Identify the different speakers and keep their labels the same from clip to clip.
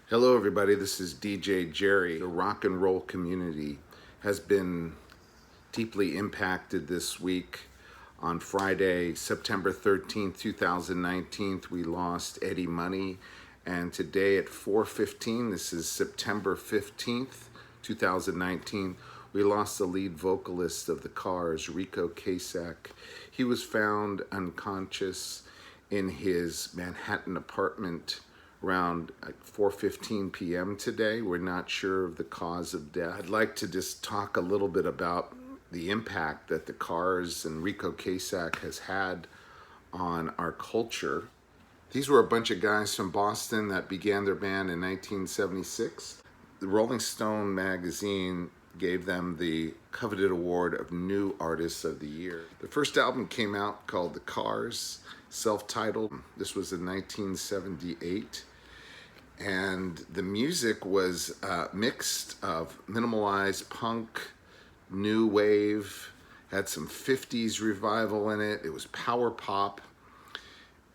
Speaker 1: Hello everybody, this is DJ Gerry. The rock and roll community has been deeply impacted this week. On Friday, September 13th, 2019, we lost Eddie Money. And today at 4:15, this is September 15th, 2019, we lost the lead vocalist of the Cars, Ric Ocasek. He was found unconscious in his Manhattan apartment around 4:15 p.m. today. We're not sure of the cause of death. I'd like to just talk a little bit about the impact that the Cars and Ric Ocasek has had on our culture. These were a bunch of guys from Boston that began their band in 1976. The Rolling Stone magazine gave them the coveted award of New Artists of the Year. The first album came out called The Cars, self-titled. This was in 1978. And the music was mixed of minimalized punk, new wave, had some 50s revival in it. It was power pop.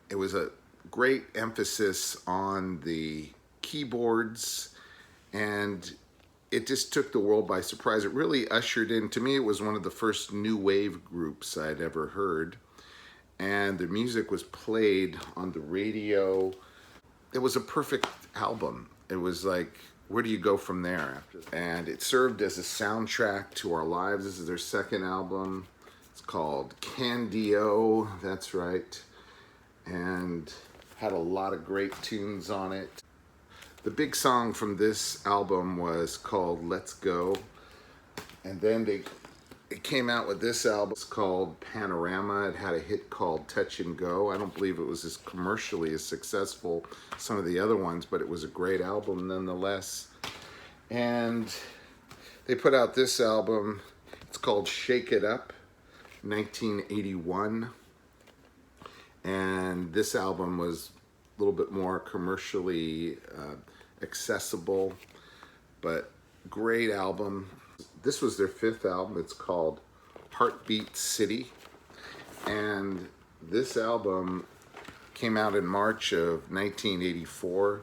Speaker 1: It was a great emphasis on the keyboards, and it just took the world by surprise. It really ushered in, to me, it was one of the first new wave groups I'd ever heard. And the music was played on the radio. It was a perfect album. It was like, where do you go from there after that? And it served as a soundtrack to our lives. This is their second album. It's called Candy-O, that's right. And had a lot of great tunes on it. The big song from this album was called Let's Go. And then it came out with this album. It's called Panorama. It had a hit called Touch and Go. I don't believe it was as commercially as successful as some of the other ones, but it was a great album nonetheless. And they put out this album. It's called Shake It Up, 1981. And this album was a little bit more commercially accessible, but great album. This was their fifth album. It's called Heartbeat City. And this album came out in March of 1984.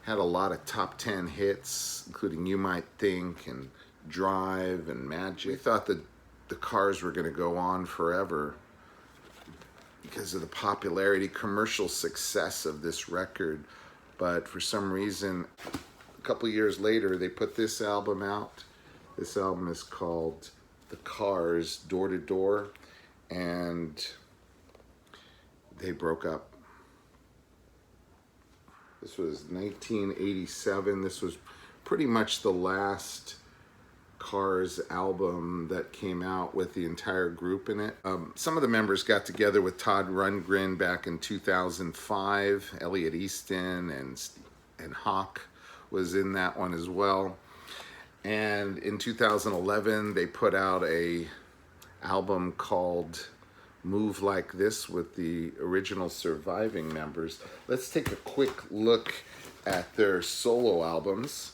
Speaker 1: Had a lot of top 10 hits, including You Might Think and Drive and Magic. We thought that the Cars were going to go on forever because of the popularity, commercial success of this record. But for some reason, a couple years later, they put this album out. This album is called The Cars, Door to Door, and they broke up. This was 1987. This was pretty much the last Cars album that came out with the entire group in it. Some of the members got together with Todd Rundgren back in 2005. Elliot Easton and Hawk was in that one as well. And in 2011, they put out a album called Move Like This with the original surviving members. Let's take a quick look at their solo albums.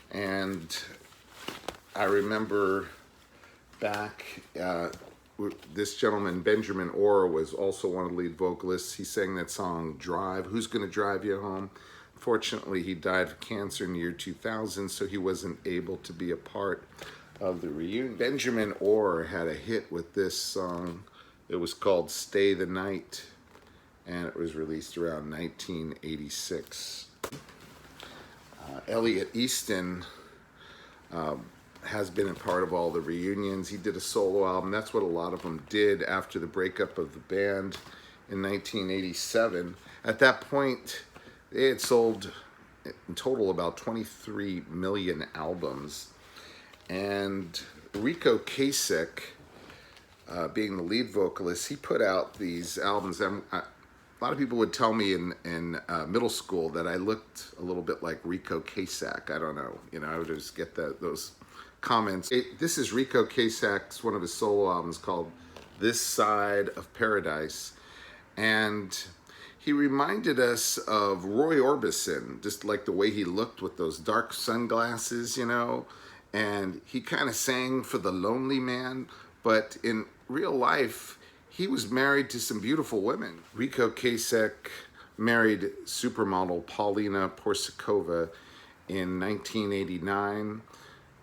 Speaker 1: And I remember back, this gentleman, Benjamin Orr, was also one of the lead vocalists. He sang that song, Drive, Who's Gonna Drive You Home? Fortunately, he died of cancer in the year 2000, so he wasn't able to be a part of the reunion. Benjamin Orr had a hit with this song. It was called Stay the Night, and it was released around 1986. Elliot Easton has been a part of all the reunions. He did a solo album. That's what a lot of them did after the breakup of the band in 1987. At that point, they had sold in total about 23 million albums. And Ric Ocasek, being the lead vocalist, he put out these albums. A lot of people would tell me in middle school that I looked a little bit like Ric Ocasek. I don't know. I would just get those comments. This is Ric Ocasek's, one of his solo albums called This Side of Paradise. And he reminded us of Roy Orbison, just like the way he looked with those dark sunglasses, and he kind of sang for the lonely man, but in real life, he was married to some beautiful women. Ric Ocasek married supermodel Paulina Porsakova in 1989,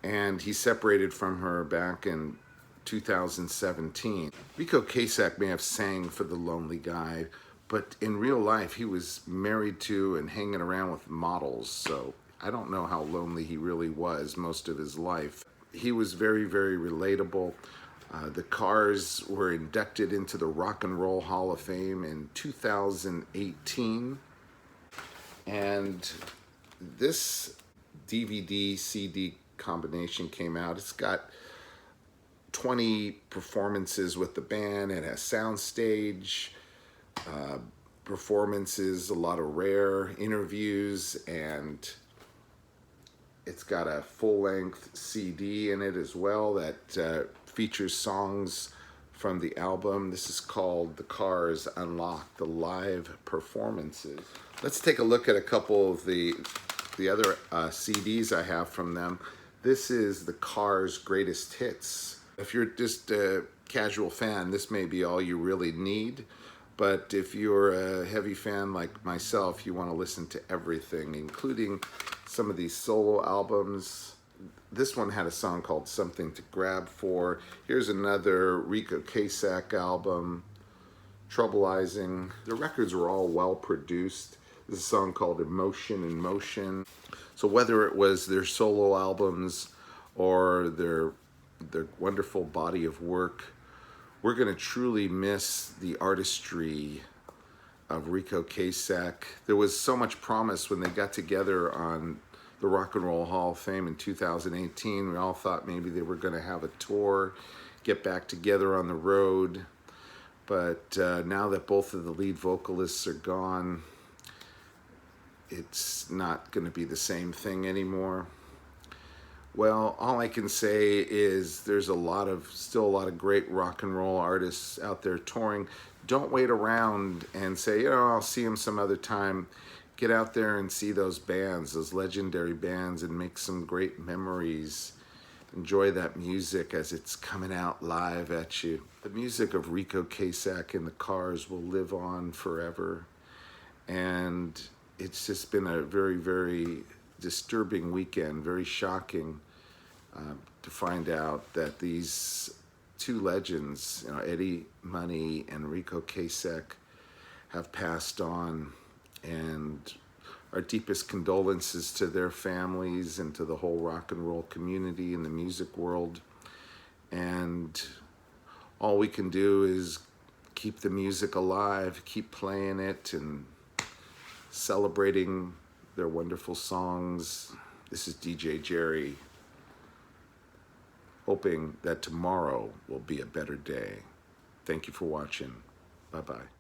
Speaker 1: and he separated from her back in 2017. Ric Ocasek may have sang for the lonely guy, but in real life he was married to and hanging around with models, so I don't know how lonely he really was most of his life. He was very, very relatable. The Cars were inducted into the Rock and Roll Hall of Fame in 2018, and this DVD CD combination came out. It's got 20 performances with the band. It has soundstage performances, a lot of rare interviews, and it's got a full-length CD in it as well that features songs from the album. This is called The Cars Unlocked, the live performances. Let's take a look at a couple of the other CDs I have from them. This is The Cars' Greatest Hits. If you're just a casual fan, this may be all you really need. But if you're a heavy fan like myself, you want to listen to everything, including some of these solo albums. This one had a song called Something to Grab For. Here's another Ric Ocasek album, Troubleizing. The records were all well produced. This is a song called Emotion in Motion. So whether it was their solo albums or their wonderful body of work, we're going to truly miss the artistry of Ric Ocasek. There was so much promise when they got together on the Rock and Roll Hall of Fame in 2018. We all thought maybe they were going to have a tour, get back together on the road. But now that both of the lead vocalists are gone, it's not going to be the same thing anymore. Well, all I can say is there's still a lot of great rock and roll artists out there touring. Don't wait around and say, I'll see them some other time. Get out there and see those bands, those legendary bands, and make some great memories. Enjoy that music as it's coming out live at you. The music of Ric Ocasek and the Cars will live on forever. And it's just been a very, very disturbing weekend, very shocking to find out that these two legends, Eddie Money and Ric Ocasek, have passed on, and our deepest condolences to their families and to the whole rock and roll community and the music world. And all we can do is keep the music alive, keep playing it and celebrating their wonderful songs. This is DJ Gerry, hoping that tomorrow will be a better day. Thank you for watching. Bye-bye.